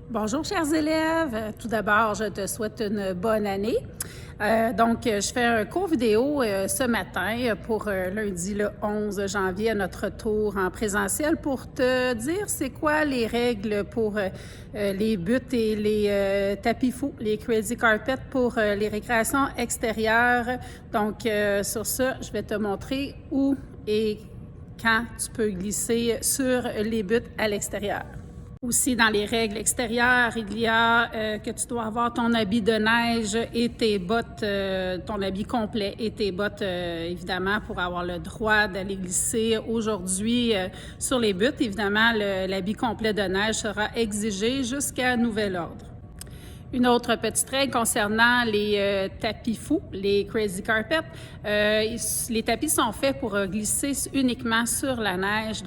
Bonjour chers élèves, tout d'abord je te souhaite une bonne année. Je fais un cours vidéo ce matin pour lundi le 11 janvier à notre tour en présentiel pour te dire c'est quoi les règles pour les buts et les tapis fous, les crazy carpets pour les récréations extérieures. Sur ça, je vais te montrer où et quand tu peux glisser sur les buts à l'extérieur. Aussi, dans les règles extérieures, il y a que tu dois avoir ton habit de neige et tes bottes, ton habit complet et tes bottes, évidemment, pour avoir le droit d'aller glisser aujourd'hui sur les buts. Évidemment, l'habit complet de neige sera exigé jusqu'à nouvel ordre. Une autre petite règle concernant les tapis fous, les crazy carpets. Les tapis sont faits pour glisser uniquement sur la neige.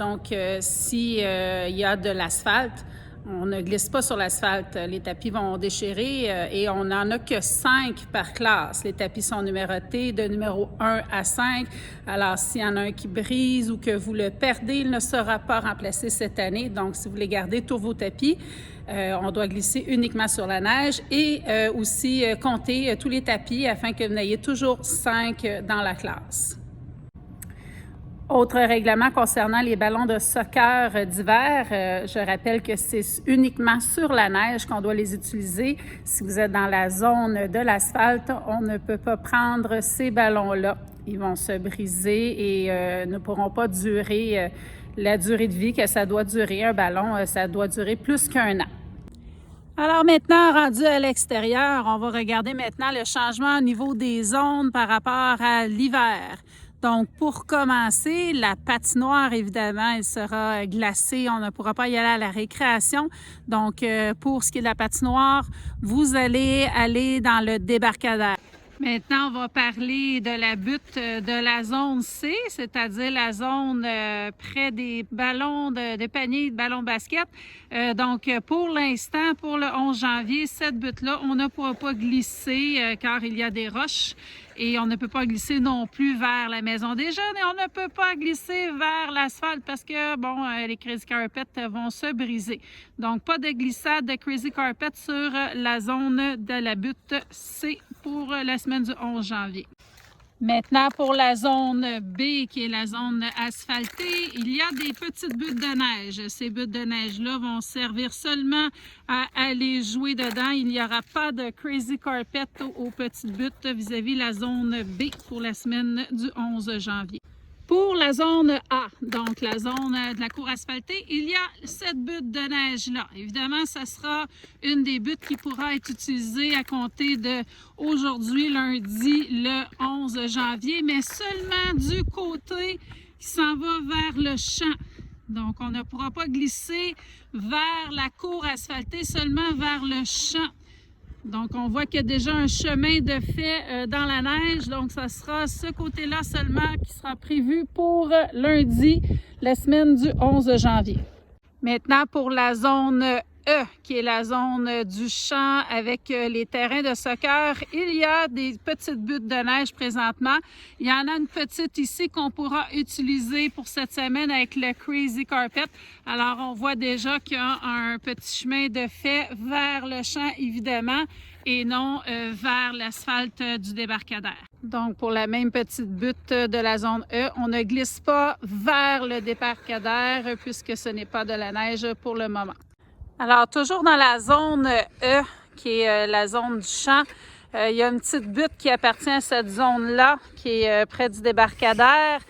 Si il y a de l'asphalte, on ne glisse pas sur l'asphalte. Les tapis vont déchirer et on n'en a que 5 par classe. Les tapis sont numérotés de numéro 1 à 5. Alors, s'il y en a un qui brise ou que vous le perdez, il ne sera pas remplacé cette année. Donc, si vous voulez garder tous vos tapis, on doit glisser uniquement sur la neige et aussi compter tous les tapis afin que vous n'ayez toujours 5 dans la classe. Autre règlement concernant les ballons de soccer d'hiver, je rappelle que c'est uniquement sur la neige qu'on doit les utiliser. Si vous êtes dans la zone de l'asphalte, on ne peut pas prendre ces ballons-là. Ils vont se briser et ne pourront pas durer la durée de vie que ça doit durer. Un ballon, ça doit durer plus qu'1 an. Alors maintenant, rendu à l'extérieur, on va regarder maintenant le changement au niveau des zones par rapport à l'hiver. Donc, pour commencer, la patinoire, évidemment, elle sera glacée. On ne pourra pas y aller à la récréation. Donc, pour ce qui est de la patinoire, vous allez aller dans le débarcadère. Maintenant, on va parler de la butte de la zone C, c'est-à-dire la zone près des ballons de panier, de ballons de basket. Pour l'instant, pour le 11 janvier, cette butte-là, on ne pourra pas glisser car il y a des roches et on ne peut pas glisser non plus vers la maison des jeunes et on ne peut pas glisser vers l'asphalte parce que, les crazy carpets vont se briser. Donc, pas de glissade de crazy carpet sur la zone de la butte C pour la semaine du 11 janvier. Maintenant, pour la zone B, qui est la zone asphaltée, il y a des petites buttes de neige. Ces buttes de neige-là vont servir seulement à aller jouer dedans. Il n'y aura pas de crazy carpet aux petites buttes vis-à-vis la zone B pour la semaine du 11 janvier. Pour la zone A, donc la zone de la cour asphaltée, il y a cette butte de neige-là. Évidemment, ça sera une des buttes qui pourra être utilisée à compter de aujourd'hui, lundi, le 11 janvier, mais seulement du côté qui s'en va vers le champ. Donc, on ne pourra pas glisser vers la cour asphaltée, seulement vers le champ. Donc, on voit qu'il y a déjà un chemin de fait dans la neige. Donc, ça sera ce côté-là seulement qui sera prévu pour lundi, la semaine du 11 janvier. Maintenant, pour la zone E, qui est la zone du champ avec les terrains de soccer, il y a des petites buttes de neige présentement. Il y en a une petite ici qu'on pourra utiliser pour cette semaine avec le Crazy Carpet. Alors, on voit déjà qu'il y a un petit chemin de fait vers le champ, évidemment, et non vers l'asphalte du débarcadère. Donc, pour la même petite butte de la zone E, on ne glisse pas vers le débarcadère puisque ce n'est pas de la neige pour le moment. Alors, toujours dans la zone E, qui est la zone du champ, il y a une petite butte qui appartient à cette zone-là, qui est près du débarcadère.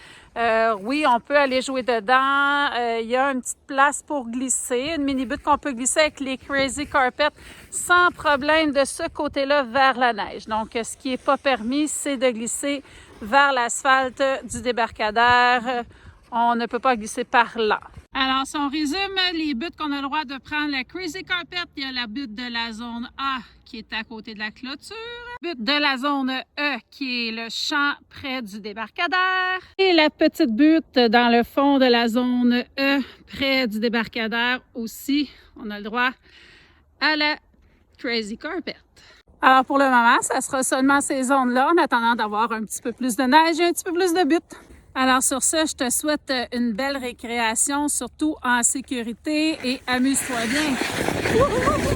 Oui, on peut aller jouer dedans. Il y a une petite place pour glisser, une mini-butte qu'on peut glisser avec les crazy carpets sans problème de ce côté-là vers la neige. Donc, ce qui n'est pas permis, c'est de glisser vers l'asphalte du débarcadère. On ne peut pas glisser par là. Alors, si on résume les buttes qu'on a le droit de prendre, la Crazy Carpet, il y a la butte de la zone A qui est à côté de la clôture, butte de la zone E qui est le champ près du débarcadère et la petite butte dans le fond de la zone E près du débarcadère aussi. On a le droit à la Crazy Carpet. Alors, pour le moment, ça sera seulement ces zones-là en attendant d'avoir un petit peu plus de neige et un petit peu plus de buttes. Alors sur ce, je te souhaite une belle récréation, surtout en sécurité et amuse-toi bien.